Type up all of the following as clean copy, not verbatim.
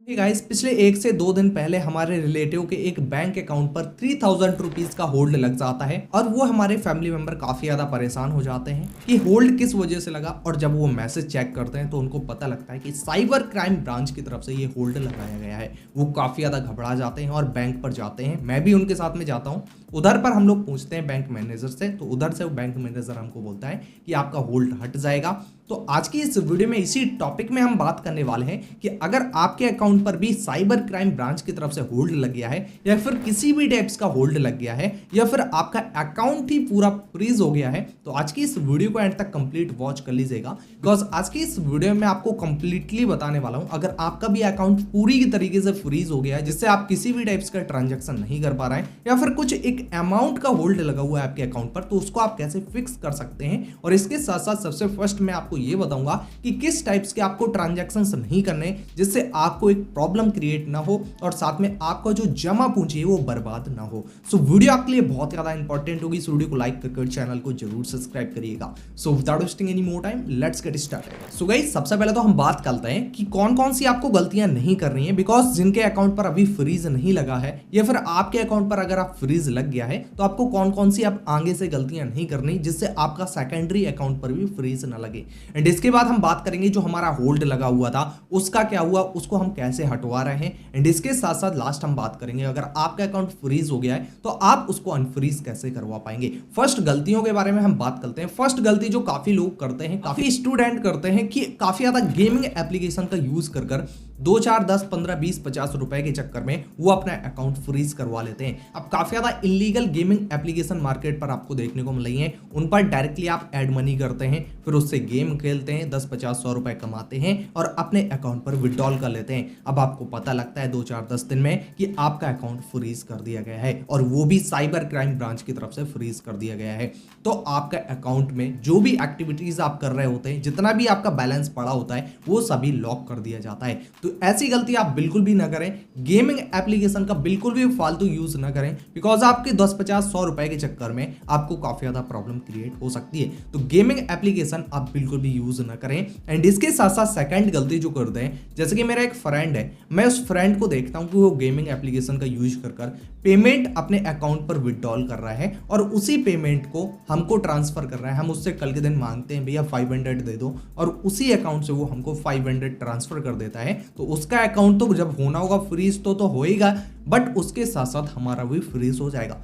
Guys पिछले 1 से 2 दिन पहले हमारे रिलेटिव के एक बैंक अकाउंट पर 3000 रुपीज का होल्ड लग जाता है और वो हमारे फैमिली मेंबर काफी ज्यादा परेशान हो जाते हैं कि होल्ड किस वजह से लगा। और जब वो मैसेज चेक करते हैं तो उनको पता लगता है कि साइबर क्राइम ब्रांच की तरफ से ये होल्ड लगाया गया है। वो काफी ज्यादा घबरा जाते हैं और बैंक पर जाते हैं। मैं भी उनके साथ में जाता हूँ। उधर पर हम लोग पूछते हैं बैंक मैनेजर से, तो उधर से वो बैंक मैनेजर हमको बोलता है कि आपका होल्ड हट जाएगा। तो आज की इस वीडियो में इसी टॉपिक में हम बात करने वाले हैं कि अगर आपके अकाउंट पर भी साइबर क्राइम ब्रांच की तरफ से होल्ड लग गया है या फिर किसी भी टाइप्स का होल्ड लग गया है या फिर आपका अकाउंट ही पूरा फ्रीज हो गया है, तो आज की इस वीडियो को एंड तक कंप्लीट वॉच कर लीजिएगा। बिकॉज आज की इस वीडियो में आपको कंप्लीटली बताने वाला हूं, अगर आपका भी अकाउंट पूरी तरीके से फ्रीज हो गया है जिससे आप किसी भी टाइप्स का ट्रांजेक्शन नहीं कर पा रहे हैं या फिर कुछ एक अमाउंट का होल्ड लगा हुआ है आपके अकाउंट पर, तो उसको आप कैसे फिक्स कर सकते हैं। और इसके साथ साथ सबसे फर्स्ट मैं आपको ये बताऊंगा कि किस टाइप्स के आपको ट्रांजैक्शंस नहीं करने जिससे आपको एक प्रॉब्लम क्रिएट ना हो और साथ में आपका जो जमा पूंजी है वो बर्बाद ना हो। सो वीडियो आपके लिए बहुत ज्यादा इंपॉर्टेंट होगी। इस वीडियो को लाइक करके चैनल को जरूर सब्सक्राइब करिएगा। So without wasting any more time let's get started. So guys, सबसे पहले तो हम बात करते हैं कि कौन कौन सी आपको गलतियां नहीं कर रही हैं। बिकॉज जिनके अकाउंट पर अभी फ्रीज नहीं लगा है या फिर आपके अकाउंट पर अगर आप फ्रीज लग गया है तो आपको कौन कौन सी आप आगे से गलतियां नहीं करनी जिससे आपका सेकेंडरी अकाउंट पर भी फ्रीज ना लगे। एंड इसके बाद हम बात करेंगे जो हमारा होल्ड लगा हुआ था उसका क्या हुआ, उसको हम कैसे हटवा रहे हैं। एंड इसके साथ साथ लास्ट हम बात करेंगे अगर आपका अकाउंट फ्रीज हो गया है तो आप उसको अनफ्रीज कैसे करवा पाएंगे। फर्स्ट गलतियों के बारे में हम बात करते हैं। फर्स्ट गलती जो काफी लोग करते हैं, काफी स्टूडेंट करते हैं कि काफी ज्यादा गेमिंग एप्लीकेशन का यूज कर 2 4 10 15 20 50 रुपए के चक्कर में वो अपना अकाउंट फ्रीज करवा लेते हैं। अब काफी ज्यादा इलीगल गेमिंग एप्लीकेशन मार्केट पर आपको देखने को मिल रही हैं। उन पर डायरेक्टली आप एड मनी करते हैं, फिर उससे गेम खेलते हैं, 10 50 100 रुपए कमाते हैं और अपने अकाउंट पर विड्रॉल कर लेते हैं। अब आपको पता लगता है 2 4 10 दिन में कि आपका अकाउंट फ्रीज कर दिया गया है और वो भी साइबर क्राइम ब्रांच की तरफ से फ्रीज कर दिया गया है। तो आपका अकाउंट में जो भी एक्टिविटीज आप कर रहे होते हैं, जितना भी आपका बैलेंस पड़ा होता है, वो सभी लॉक कर दिया जाता है। तो ऐसी गलती आप बिल्कुल भी ना करें। गेमिंग एप्लीकेशन का बिल्कुल भी फालतू यूज ना करें बिकॉज आपके 10 50 100 रुपए के चक्कर में आपको काफी ज्यादा प्रॉब्लम क्रिएट हो सकती है। तो गेमिंग एप्लीकेशन आप बिल्कुल भी यूज ना करें। एंड इसके साथ साथ सेकंड गलती जो करते हैं, जैसे कि मेरा एक फ्रेंड है, मैं उस फ्रेंड को देखता हूं कि वो गेमिंग एप्लीकेशन का यूज कर पेमेंट अपने अकाउंट पर विड्रॉल कर रहा है और उसी पेमेंट को हमको ट्रांसफर कर रहा है। हम उससे कल के दिन मांगते हैं भैया 500 दे दो और उसी अकाउंट से वो हमको 500 ट्रांसफर कर देता है। तो उसका अकाउंट तो जब होना होगा फ्रीज तो होएगा, बट उसके साथ साथ हमारा भी फ्रीज हो जाएगा।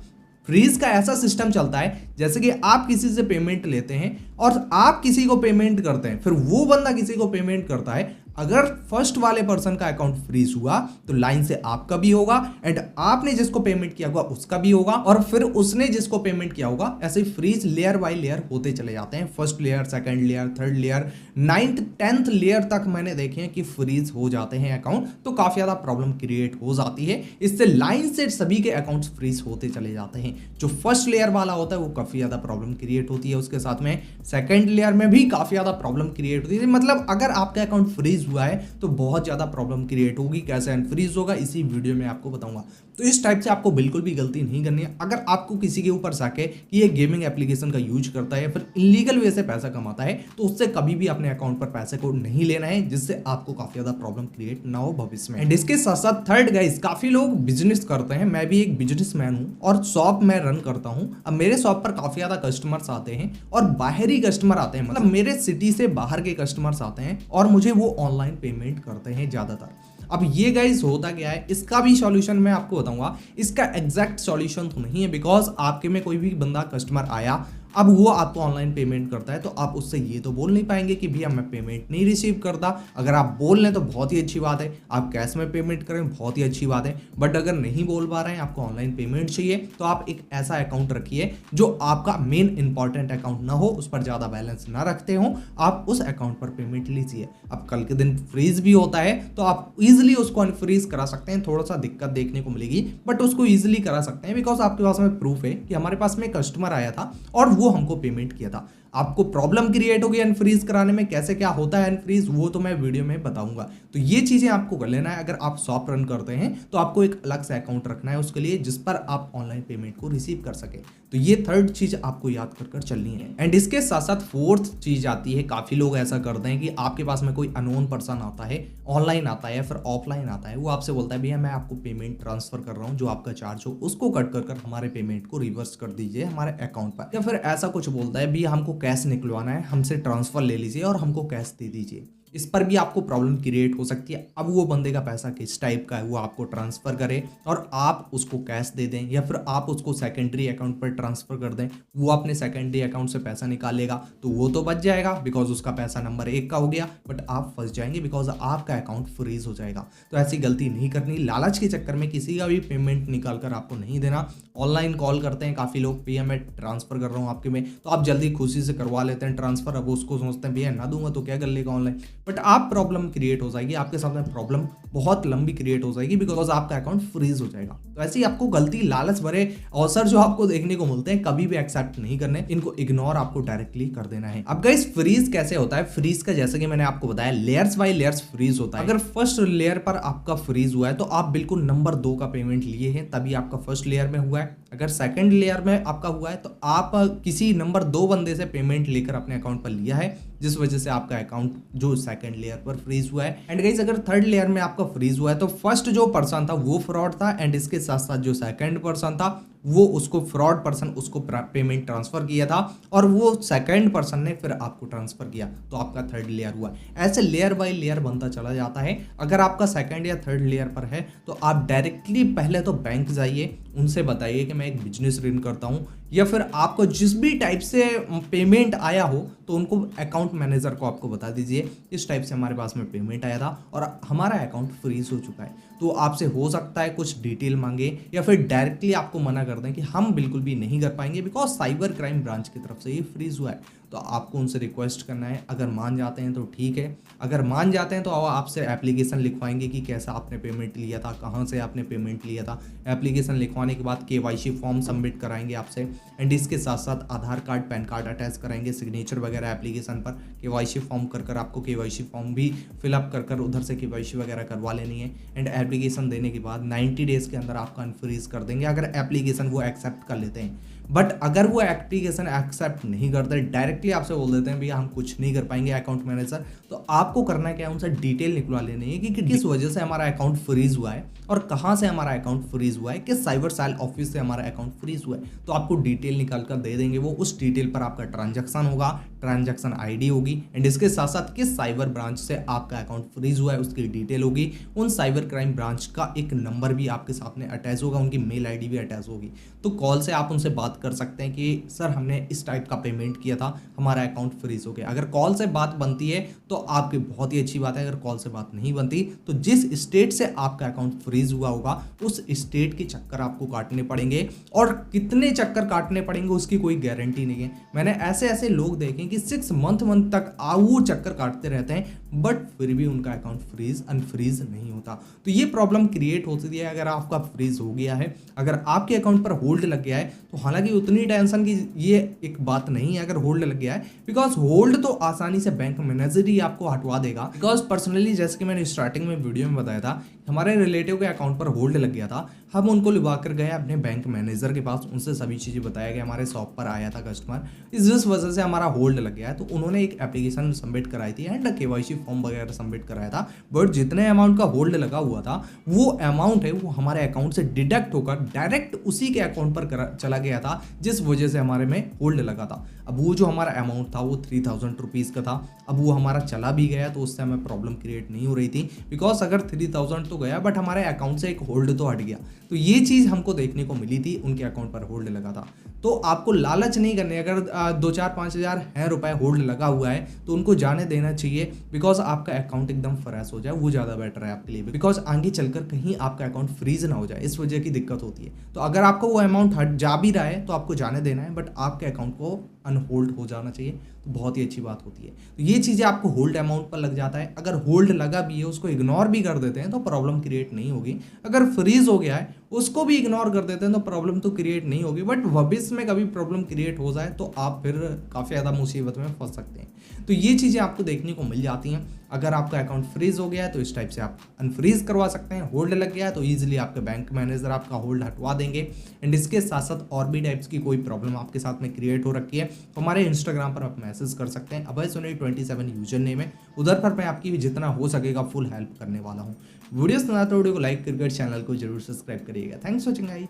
फ्रीज का ऐसा सिस्टम चलता है जैसे कि आप किसी से पेमेंट लेते हैं और आप किसी को पेमेंट करते हैं, फिर वो बंदा किसी को पेमेंट करता है। अगर फर्स्ट वाले पर्सन का अकाउंट फ्रीज हुआ तो लाइन से आपका भी होगा एंड आपने जिसको पेमेंट किया होगा उसका भी होगा और फिर उसने जिसको पेमेंट किया होगा। ऐसे फ्रीज लेयर बाय लेयर होते चले जाते हैं। First layer, second layer, third layer, 9th 10th layer तक मैंने देखे हैं कि फ्रीज हो जाते हैं अकाउंट। तो काफी ज्यादा प्रॉब्लम क्रिएट हो जाती है। इससे लाइन से सभी के अकाउंट्स फ्रीज होते चले जाते हैं। जो फर्स्ट लेयर वाला होता है वो काफी ज्यादा प्रॉब्लम क्रिएट होती है। उसके साथ में सेकंड लेयर में भी काफी ज्यादा प्रॉब्लम क्रिएट होती है। मतलब अगर आपका अकाउंट फ्रीज हुआ है तो बहुत ज्यादा प्रॉब्लम क्रिएट होगी। कैसे अनफ्रीज होगा इसी वीडियो में आपको बताऊंगा। तो इस टाइप से आपको बिल्कुल भी गलती नहीं करनी है। अगर आपको किसी के ऊपर साके कि ये गेमिंग एप्लीकेशन का यूज करता है या फिर इलीगल वे से पैसा कमाता है तो उससे कभी भी अपने अकाउंट पर पैसे को नहीं लेना है जिससे आपको काफी ज्यादा प्रॉब्लम क्रिएट ना हो भविष्य में। एंड इसके साथ साथ थर्ड गाइस, काफी लोग बिजनेस करते हैं। मैं भी एक बिजनेसमैन हूं और शॉप मैं रन करता हूं। अब मेरे शॉप पर काफी ज्यादा कस्टमर्स आते हैं और बाहरी कस्टमर आते हैं, मतलब मेरे सिटी से बाहर के कस्टमर्स आते हैं और मुझे वो ऑनलाइन पेमेंट करते हैं ज्यादातर। अब ये गाइस होता क्या है, इसका भी सॉल्यूशन मैं आपको बताऊंगा। इसका एग्जैक्ट सॉल्यूशन तो नहीं है बिकॉज आपके में कोई भी बंदा कस्टमर आया, अब वो आपको ऑनलाइन पेमेंट करता है तो आप उससे ये तो बोल नहीं पाएंगे कि भैया मैं पेमेंट नहीं रिसीव करता। अगर आप बोल रहे हैं तो बहुत ही अच्छी बात है, आप कैश में पेमेंट करें बहुत ही अच्छी बात है। बट अगर नहीं बोल पा रहे हैं, आपको ऑनलाइन पेमेंट चाहिए, तो आप एक ऐसा अकाउंट रखिए जो आपका मेन इंपॉर्टेंट अकाउंट ना हो, उस पर ज़्यादा बैलेंस ना रखते हो, आप उस अकाउंट पर पेमेंट लीजिए। अब कल के दिन फ्रीज भी होता है तो आप ईजिली उसको अनफ्रीज करा सकते हैं। थोड़ा सा दिक्कत देखने को मिलेगी बट उसको ईजिली करा सकते हैं बिकॉज आपके पास में प्रूफ है कि हमारे पास में कस्टमर आया था और वो हमको पेमेंट किया था। आपको प्रॉब्लम क्रिएट होगी अनफ्रीज कराने में, कैसे क्या होता है अनफ्रीज वो तो मैं वीडियो में बताऊंगा। तो ये चीजें आपको कर लेना है। अगर आप शॉप रन करते हैं तो आपको एक अलग से अकाउंट रखना है उसके लिए, जिस पर आप ऑनलाइन पेमेंट को रिसीव कर सके। तो ये थर्ड चीज आपको याद कर कर चलनी है। एंड इसके साथ साथ फोर्थ चीज आती है, काफी लोग ऐसा करते हैं कि आपके पास में कोई अननोन पर्सन आता है, ऑनलाइन आता है या फिर ऑफलाइन आता है, वो आपसे बोलता है भैया मैं आपको पेमेंट ट्रांसफर कर रहा हूँ, जो आपका चार्ज हो उसको कट कर हमारे पेमेंट को रिवर्स कर दीजिए हमारे अकाउंट पर। या फिर ऐसा कुछ बोलता है भैया हमको कैश निकलवाना है, हमसे ट्रांसफर ले लीजिए और हमको कैश दे दीजिए। इस पर भी आपको प्रॉब्लम क्रिएट हो सकती है। अब वो बंदे का पैसा किस टाइप का है, वो आपको ट्रांसफर करे और आप उसको कैश दे दें, या फिर आप उसको सेकेंडरी अकाउंट पर ट्रांसफर कर दें, वो अपने सेकेंडरी अकाउंट से पैसा निकालेगा तो वो तो बच जाएगा बिकॉज उसका पैसा नंबर 1 का हो गया, बट आप फंस जाएंगे बिकॉज आपका अकाउंट फ्रीज हो जाएगा। तो ऐसी गलती नहीं करनी। लालच के चक्कर में किसी का भी पेमेंट निकाल कर आपको नहीं देना। ऑनलाइन कॉल करते हैं काफ़ी लोग, भैया मैं ट्रांसफर कर रहा हूँ आपके में, तो आप जल्दी खुशी से करवा लेते हैं ट्रांसफर। अब उसको सोचते हैं भैया ना दूंगा तो क्या कर लेगा ऑनलाइन, बट आप प्रॉब्लम क्रिएट हो जाएगी, आपके सामने प्रॉब्लम बहुत लंबी क्रिएट हो जाएगी बिकॉज आपका अकाउंट फ्रीज हो जाएगा। तो ऐसे ही आपको गलती, लालच भरे अवसर जो आपको देखने को मिलते हैं कभी भी एक्सेप्ट नहीं करने, इनको इग्नोर आपको डायरेक्टली कर देना है। अब गाइस फ्रीज कैसे होता है? फ्रीज का जैसे कि मैंने आपको बताया लेयर्स बाय लेयर्स फ्रीज होता है। अगर फर्स्ट लेयर पर आपका फ्रीज हुआ है तो आप बिल्कुल नंबर 2 का पेमेंट लिए हैं तभी आपका फर्स्ट लेयर में हुआ है। अगर सेकंड लेयर में आपका हुआ है तो आप किसी नंबर 2 बंदे से पेमेंट लेकर अपने अकाउंट पर लिया है, जिस वजह से आपका अकाउंट जो सेकंड लेयर पर फ्रीज हुआ है। एंड गाइस अगर थर्ड लेयर में आपका फ्रीज हुआ है तो फर्स्ट जो पर्सन था वो फ्रॉड था, एंड इसके साथ साथ जो सेकंड पर्सन था वो उसको फ्रॉड पर्सन उसको पेमेंट ट्रांसफर किया था और वो सेकंड पर्सन ने फिर आपको ट्रांसफर किया, तो आपका थर्ड लेयर हुआ। ऐसे लेयर बाय लेयर बनता चला जाता है। अगर आपका सेकंड या थर्ड लेयर पर है तो आप डायरेक्टली पहले तो बैंक जाइए, उनसे बताइए कि मैं एक बिजनेस रन करता हूँ, या फिर आपको जिस भी टाइप से पेमेंट आया हो तो उनको अकाउंट मैनेजर को आपको बता दीजिए इस टाइप से हमारे पास में पेमेंट आया था और हमारा अकाउंट फ्रीज हो चुका है। तो आपसे हो सकता है कुछ डिटेल मांगे या फिर डायरेक्टली आपको मना कर दें कि हम बिल्कुल भी नहीं कर पाएंगे बिकॉज साइबर क्राइम ब्रांच की तरफ से ये फ्रीज हुआ है। तो आपको उनसे रिक्वेस्ट करना है। अगर मान जाते हैं तो ठीक है, अगर मान जाते हैं तो आपसे एप्लीकेशन लिखवाएंगे कि कैसा आपने पेमेंट लिया था, कहाँ से आपने पेमेंट लिया था। एप्लीकेशन लिखवाने के बाद केवाईसी फॉर्म सबमिट कराएंगे आपसे, एंड इसके साथ साथ आधार कार्ड पैन कार्ड अटैच कराएंगे, सिग्नेचर वगैरह एप्लीकेशन पर केवाईसी फॉर्म कर आपको केवाईसी फॉर्म भी फिलअप कर उधर से केवाईसी वगैरह करवा लेनी है। एंड एप्लीकेशन देने के बाद 90 डेज़ के अंदर आपका अनफ्रीज कर देंगे अगर एप्लीकेशन वो एक्सेप्ट कर लेते हैं। बट अगर वो एप्लीकेशन एक्सेप्ट नहीं करते, डायरेक्टली आपसे बोल देते हैं भैया हम कुछ नहीं कर पाएंगे अकाउंट मैनेजर, तो आपको करना क्या है, उनसे डिटेल निकलवा लेनी है कि किस वजह से हमारा अकाउंट फ्रीज हुआ है और कहाँ से हमारा अकाउंट फ्रीज हुआ है, किस साइबर सेल ऑफिस से हमारा अकाउंट फ्रीज हुआ है। तो आपको डिटेल निकाल कर दे देंगे वो, उस डिटेल पर आपका ट्रांजैक्शन होगा, ट्रांजैक्शन आईडी होगी, एंड इसके साथ साथ किस साइबर ब्रांच से आपका अकाउंट फ्रीज हुआ है उसकी डिटेल होगी। उन साइबर क्राइम ब्रांच का एक नंबर भी आपके सामने अटैच होगा, उनकी मेल आईडी भी अटैच होगी। तो कॉल से आप उनसे बात कर सकते हैं कि सर हमने इस टाइप का पेमेंट किया था, हमारा अकाउंट फ्रीज हो गया। अगर कॉल से बात बनती है तो आपकी बहुत ही अच्छी बात है, अगर कॉल से बात नहीं बनती तो जिस स्टेट से आपका अकाउंट फ्रीज हुआ होगा उस स्टेट के चक्कर आपको काटने पड़ेंगे, और कितने चक्कर काटने पड़ेंगे उसकी कोई गारंटी नहीं है। मैंने ऐसे ऐसे लोग देखे कि 6 मंथ तक वो चक्कर काटते रहते हैं बट फिर भी उनका अकाउंट फ्रीज अनफ्रीज नहीं होता। तो ये प्रॉब्लम क्रिएट होती है अगर आपका फ्रीज हो गया है, अगर आपके अकाउंट पर होल्ड लग गया है तो हालांकि उतनी टेंशन की ये एक बात नहीं है अगर होल्ड लग गया है, बिकॉज होल्ड तो आसानी से बैंक मैनेजर ही आपको हटवा देगा। बिकॉज पर्सनली जैसे कि मैंने स्टार्टिंग में वीडियो में बताया था, हमारे रिलेटिव के अकाउंट पर होल्ड लग गया था, हम उनको लिवा कर गए अपने बैंक मैनेजर के पास, उनसे सभी चीज़ें बताया गया, हमारे शॉप पर आया था कस्टमर, जिस वजह से हमारा होल्ड लग गया है। तो उन्होंने एक एप्लीकेशन सबमिट कराई थी एंड केवाईसी फॉर्म वगैरह सबमिट कराया था, बट जितने अमाउंट का होल्ड लगा हुआ था वो अमाउंट है वो हमारे अकाउंट से डिडक्ट होकर डायरेक्ट उसी के अकाउंट पर चला गया था, जिस वजह से हमारे में होल्ड लगा था। अब वो जो हमारा अमाउंट था वो 3000 रुपीज़ का था, अब वो हमारा चला भी गया तो उससे हमें प्रॉब्लम क्रिएट नहीं हो रही थी, बिकॉज अगर 3000 तो गया बट हमारे अकाउंट से एक होल्ड तो हट गया। तो ये चीज़ हमको देखने को मिली थी, उनके अकाउंट पर होल्ड लगा था। तो आपको लालच नहीं करनी, अगर 2-4-5 हज़ार है रुपए होल्ड लगा हुआ है तो उनको जाने देना चाहिए, बिकॉज आपका अकाउंट एकदम फ्रेश हो जाए, वो ज़्यादा बेटर है आपके लिए, बिकॉज आगे चलकर कहीं आपका अकाउंट फ्रीज ना हो जाए, इस वजह की दिक्कत होती है। तो अगर आपको वो अमाउंट हट जा भी रहा है तो आपको जाने देना है, बट आपके अकाउंट को अनहोल्ड हो जाना चाहिए। तो बहुत ही अच्छी बात होती है। तो ये चीज़ें आपको होल्ड अमाउंट पर लग जाता है। अगर होल्ड लगा भी है उसको इग्नोर भी कर देते हैं तो प्रॉब्लम क्रिएट नहीं होगी। अगर फ्रीज हो गया है उसको भी इग्नोर कर देते हैं तो प्रॉब्लम तो क्रिएट नहीं होगी, बट भविष्य में कभी प्रॉब्लम क्रिएट हो जाए तो आप फिर काफ़ी ज़्यादा मुसीबत में फंस सकते हैं। तो ये चीज़ें आपको देखने को मिल जाती हैं। अगर आपका अकाउंट फ्रीज हो गया है तो इस टाइप से आप अनफ्रीज करवा सकते हैं। होल्ड लग गया है तो ईजिली आपके बैंक मैनेजर आपका होल्ड हटवा देंगे। एंड इसके साथ साथ और भी टाइप्स की कोई प्रॉब्लम आपके साथ में क्रिएट हो रखी है तो हमारे इंस्टाग्राम पर आप मैसेज कर सकते हैं। अभय सोनी 27 यूजर नेम है, उधर पर मैं आपकी जितना हो सकेगा फुल हेल्प करने वाला हूँ। वीडियो सुनाते वीडियो को लाइक करके चैनल को जरूर सब्सक्राइब करिएगा। Thanks for watching guys.